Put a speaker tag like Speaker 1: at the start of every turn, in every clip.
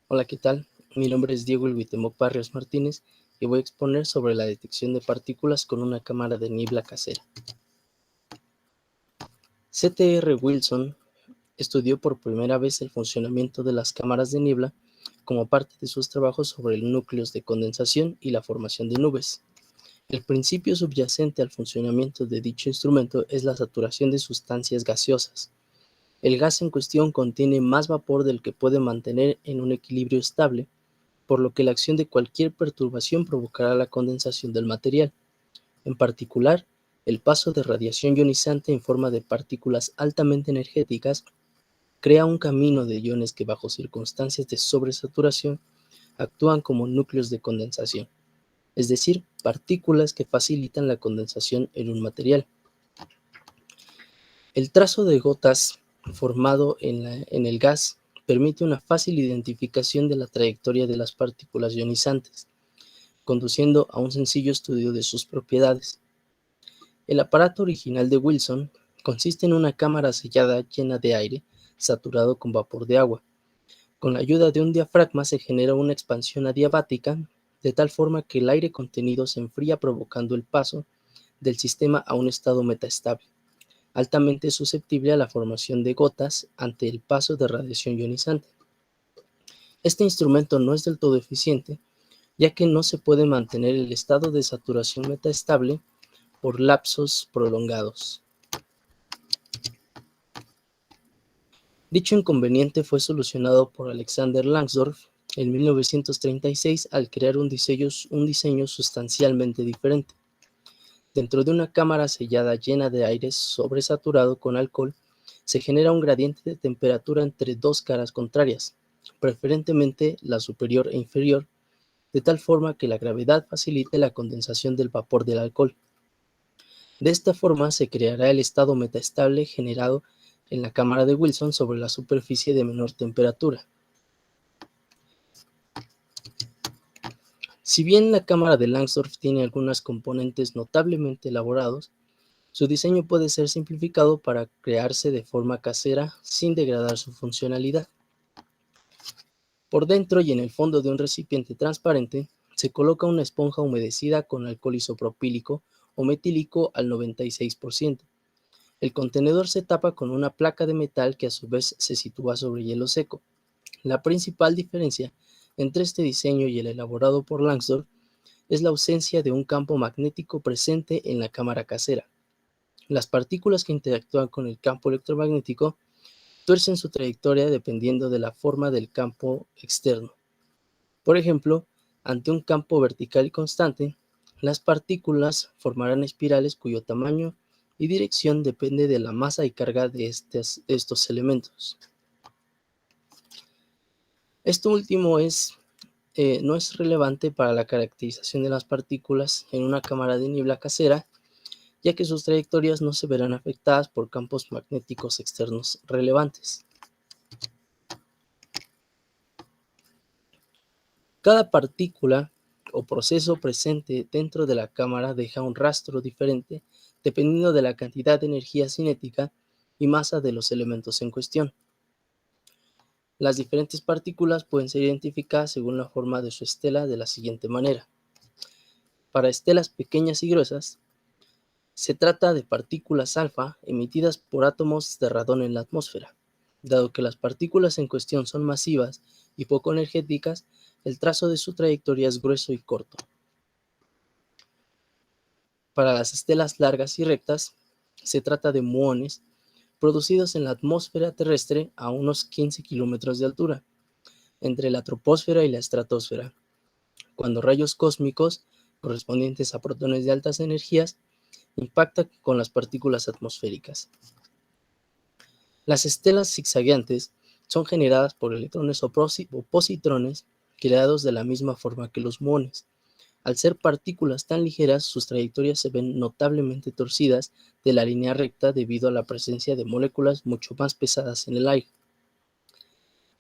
Speaker 1: Hola, ¿qué tal? Mi nombre es Diego Elguitemoc Barrios Martínez y voy a exponer sobre la detección de partículas con una cámara de niebla casera. C.T.R. Wilson estudió por primera vez el funcionamiento de las cámaras de niebla como parte de sus trabajos sobre núcleos de condensación y la formación de nubes. El principio subyacente al funcionamiento de dicho instrumento es la saturación de sustancias gaseosas. El gas en cuestión contiene más vapor del que puede mantener en un equilibrio estable, por lo que la acción de cualquier perturbación provocará la condensación del material. En particular, el paso de radiación ionizante en forma de partículas altamente energéticas crea un camino de iones que bajo circunstancias de sobresaturación actúan como núcleos de condensación, es decir, partículas que facilitan la condensación en un material. El trazo de gotas formado en el gas permite una fácil identificación de la trayectoria de las partículas ionizantes, conduciendo a un sencillo estudio de sus propiedades. El aparato original de Wilson consiste en una cámara sellada llena de aire saturado con vapor de agua. Con la ayuda de un diafragma se genera una expansión adiabática, de tal forma que el aire contenido se enfría provocando el paso del sistema a un estado metaestable, altamente susceptible a la formación de gotas ante el paso de radiación ionizante. Este instrumento no es del todo eficiente, ya que no se puede mantener el estado de saturación metaestable por lapsos prolongados. Dicho inconveniente fue solucionado por Alexander Langsdorff en 1936 al crear un diseño sustancialmente diferente. Dentro de una cámara sellada llena de aire sobresaturado con alcohol, se genera un gradiente de temperatura entre dos caras contrarias, preferentemente la superior e inferior, de tal forma que la gravedad facilite la condensación del vapor del alcohol. De esta forma se creará el estado metaestable generado en la cámara de Wilson sobre la superficie de menor temperatura. Si bien la cámara de Langsdorff tiene algunos componentes notablemente elaborados, su diseño puede ser simplificado para crearse de forma casera sin degradar su funcionalidad. Por dentro y en el fondo de un recipiente transparente se coloca una esponja humedecida con alcohol isopropílico o metílico al 96%. El contenedor se tapa con una placa de metal que a su vez se sitúa sobre hielo seco. La principal diferencia entre este diseño y el elaborado por Langsdorff es la ausencia de un campo magnético presente en la cámara casera. Las partículas que interactúan con el campo electromagnético tuercen su trayectoria dependiendo de la forma del campo externo. Por ejemplo, ante un campo vertical y constante, las partículas formarán espirales cuyo tamaño y dirección depende de la masa y carga de estos elementos. Esto último no es relevante para la caracterización de las partículas en una cámara de niebla casera, ya que sus trayectorias no se verán afectadas por campos magnéticos externos relevantes. Cada partícula o proceso presente dentro de la cámara deja un rastro diferente dependiendo de la cantidad de energía cinética y masa de los elementos en cuestión. Las diferentes partículas pueden ser identificadas según la forma de su estela de la siguiente manera. Para estelas pequeñas y gruesas, se trata de partículas alfa emitidas por átomos de radón en la atmósfera. Dado que las partículas en cuestión son masivas y poco energéticas, el trazo de su trayectoria es grueso y corto. Para las estelas largas y rectas, se trata de muones producidos en la atmósfera terrestre a unos 15 kilómetros de altura, entre la troposfera y la estratosfera, cuando rayos cósmicos, correspondientes a protones de altas energías, impactan con las partículas atmosféricas. Las estelas zigzagueantes son generadas por electrones o positrones creados de la misma forma que los muones. Al ser partículas tan ligeras, sus trayectorias se ven notablemente torcidas de la línea recta debido a la presencia de moléculas mucho más pesadas en el aire.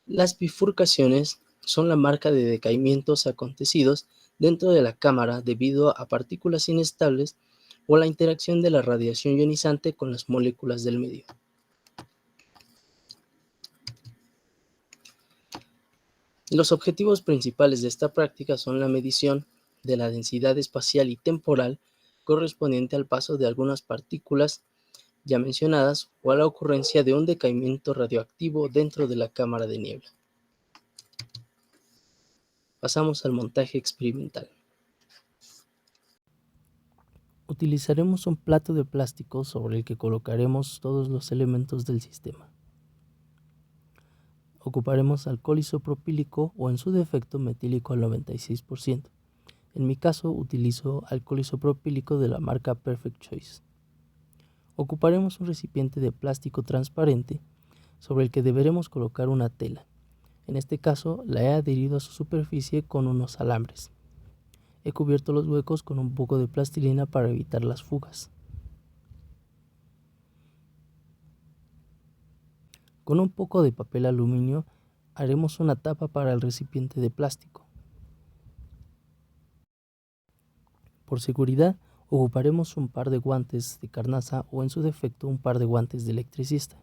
Speaker 1: Las bifurcaciones son la marca de decaimientos acontecidos dentro de la cámara debido a partículas inestables o la interacción de la radiación ionizante con las moléculas del medio. Los objetivos principales de esta práctica son la medición de la densidad espacial y temporal correspondiente al paso de algunas partículas ya mencionadas o a la ocurrencia de un decaimiento radioactivo dentro de la cámara de niebla. Pasamos al montaje experimental. Utilizaremos un plato de plástico sobre el que colocaremos todos los elementos del sistema. Ocuparemos alcohol isopropílico o en su defecto metílico al 96%. En mi caso utilizo alcohol isopropílico de la marca Perfect Choice. Ocuparemos un recipiente de plástico transparente sobre el que deberemos colocar una tela. En este caso la he adherido a su superficie con unos alambres. He cubierto los huecos con un poco de plastilina para evitar las fugas. Con un poco de papel aluminio haremos una tapa para el recipiente de plástico. Por seguridad, ocuparemos un par de guantes de carnaza o en su defecto un par de guantes de electricista.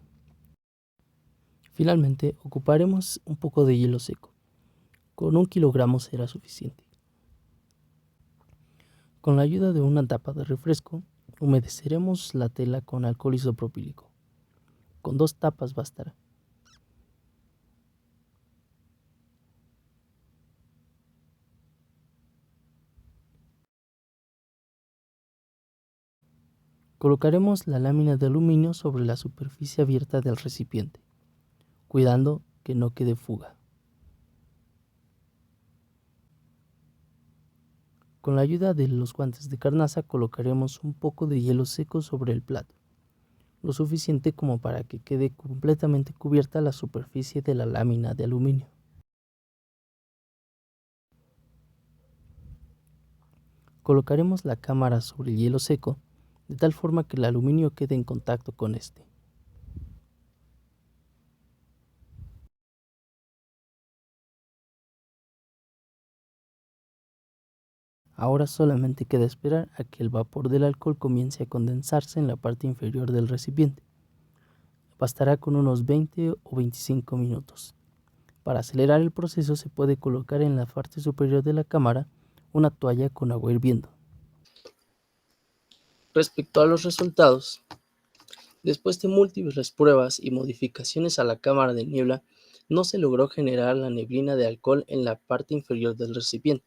Speaker 1: Finalmente, ocuparemos un poco de hielo seco. Con 1 kilogramo será suficiente. Con la ayuda de una tapa de refresco, humedeceremos la tela con alcohol isopropílico. Con 2 tapas bastará. Colocaremos la lámina de aluminio sobre la superficie abierta del recipiente, cuidando que no quede fuga. Con la ayuda de los guantes de carnaza colocaremos un poco de hielo seco sobre el plato, lo suficiente como para que quede completamente cubierta la superficie de la lámina de aluminio. Colocaremos la cámara sobre el hielo seco de tal forma que el aluminio quede en contacto con este. Ahora solamente queda esperar a que el vapor del alcohol comience a condensarse en la parte inferior del recipiente. Bastará con unos 20 o 25 minutos. Para acelerar el proceso se puede colocar en la parte superior de la cámara una toalla con agua hirviendo. Respecto a los resultados, después de múltiples pruebas y modificaciones a la cámara de niebla, no se logró generar la neblina de alcohol en la parte inferior del recipiente.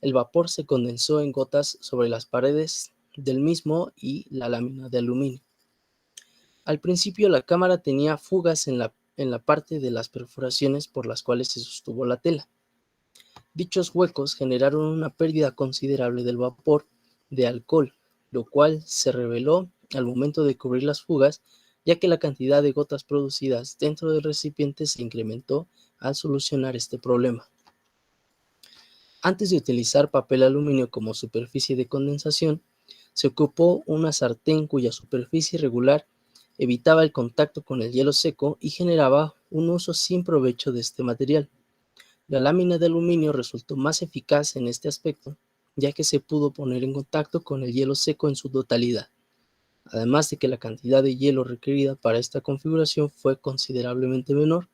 Speaker 1: El vapor se condensó en gotas sobre las paredes del mismo y la lámina de aluminio. Al principio la cámara tenía fugas en la parte de las perforaciones por las cuales se sostuvo la tela. Dichos huecos generaron una pérdida considerable del vapor de alcohol, lo cual se reveló al momento de cubrir las fugas, ya que la cantidad de gotas producidas dentro del recipiente se incrementó al solucionar este problema. Antes de utilizar papel aluminio como superficie de condensación, se ocupó una sartén cuya superficie irregular evitaba el contacto con el hielo seco y generaba un uso sin provecho de este material. La lámina de aluminio resultó más eficaz en este aspecto, ya que se pudo poner en contacto con el hielo seco en su totalidad, además de que la cantidad de hielo requerida para esta configuración fue considerablemente menor,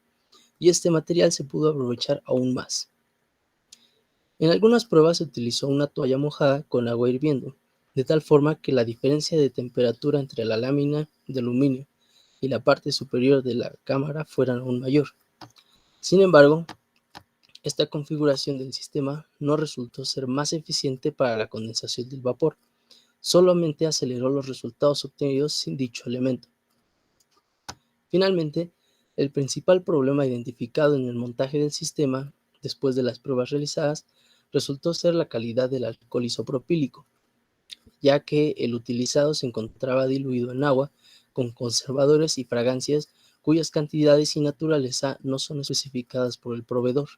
Speaker 1: y este material se pudo aprovechar aún más. En algunas pruebas se utilizó una toalla mojada con agua hirviendo, de tal forma que la diferencia de temperatura entre la lámina de aluminio y la parte superior de la cámara fuera aún mayor. Sin embargo, esta configuración del sistema no resultó ser más eficiente para la condensación del vapor, solamente aceleró los resultados obtenidos sin dicho elemento. Finalmente, el principal problema identificado en el montaje del sistema, después de las pruebas realizadas, resultó ser la calidad del alcohol isopropílico, ya que el utilizado se encontraba diluido en agua con conservadores y fragancias cuyas cantidades y naturaleza no son especificadas por el proveedor.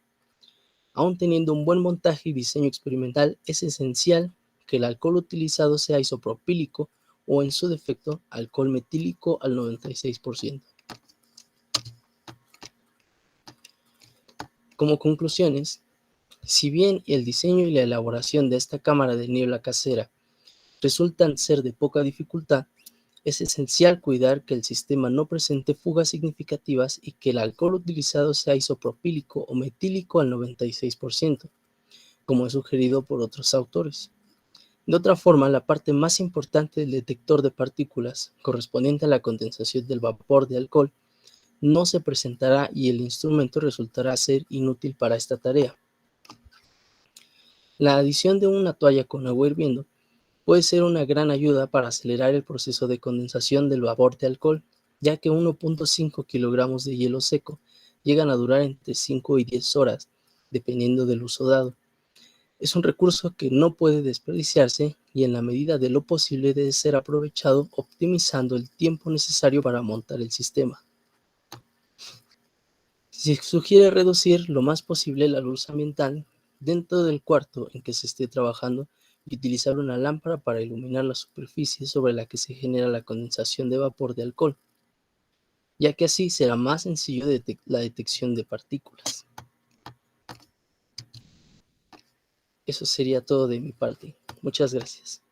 Speaker 1: Aún teniendo un buen montaje y diseño experimental, es esencial que el alcohol utilizado sea isopropílico o, en su defecto, alcohol metílico al 96%. Como conclusiones, si bien el diseño y la elaboración de esta cámara de niebla casera resultan ser de poca dificultad, Es esencial cuidar que el sistema no presente fugas significativas y que el alcohol utilizado sea isopropílico o metílico al 96%, como es sugerido por otros autores. De otra forma, la parte más importante del detector de partículas, correspondiente a la condensación del vapor de alcohol, no se presentará y el instrumento resultará ser inútil para esta tarea. La adición de una toalla con agua hirviendo puede ser una gran ayuda para acelerar el proceso de condensación del vapor de alcohol, ya que 1.5 kilogramos de hielo seco llegan a durar entre 5 y 10 horas, dependiendo del uso dado. Es un recurso que no puede desperdiciarse y en la medida de lo posible debe ser aprovechado optimizando el tiempo necesario para montar el sistema. Se sugiere reducir lo más posible la luz ambiental dentro del cuarto en que se esté trabajando y utilizar una lámpara para iluminar la superficie sobre la que se genera la condensación de vapor de alcohol, ya que así será más sencillo la detección de partículas. Eso sería todo de mi parte. Muchas gracias.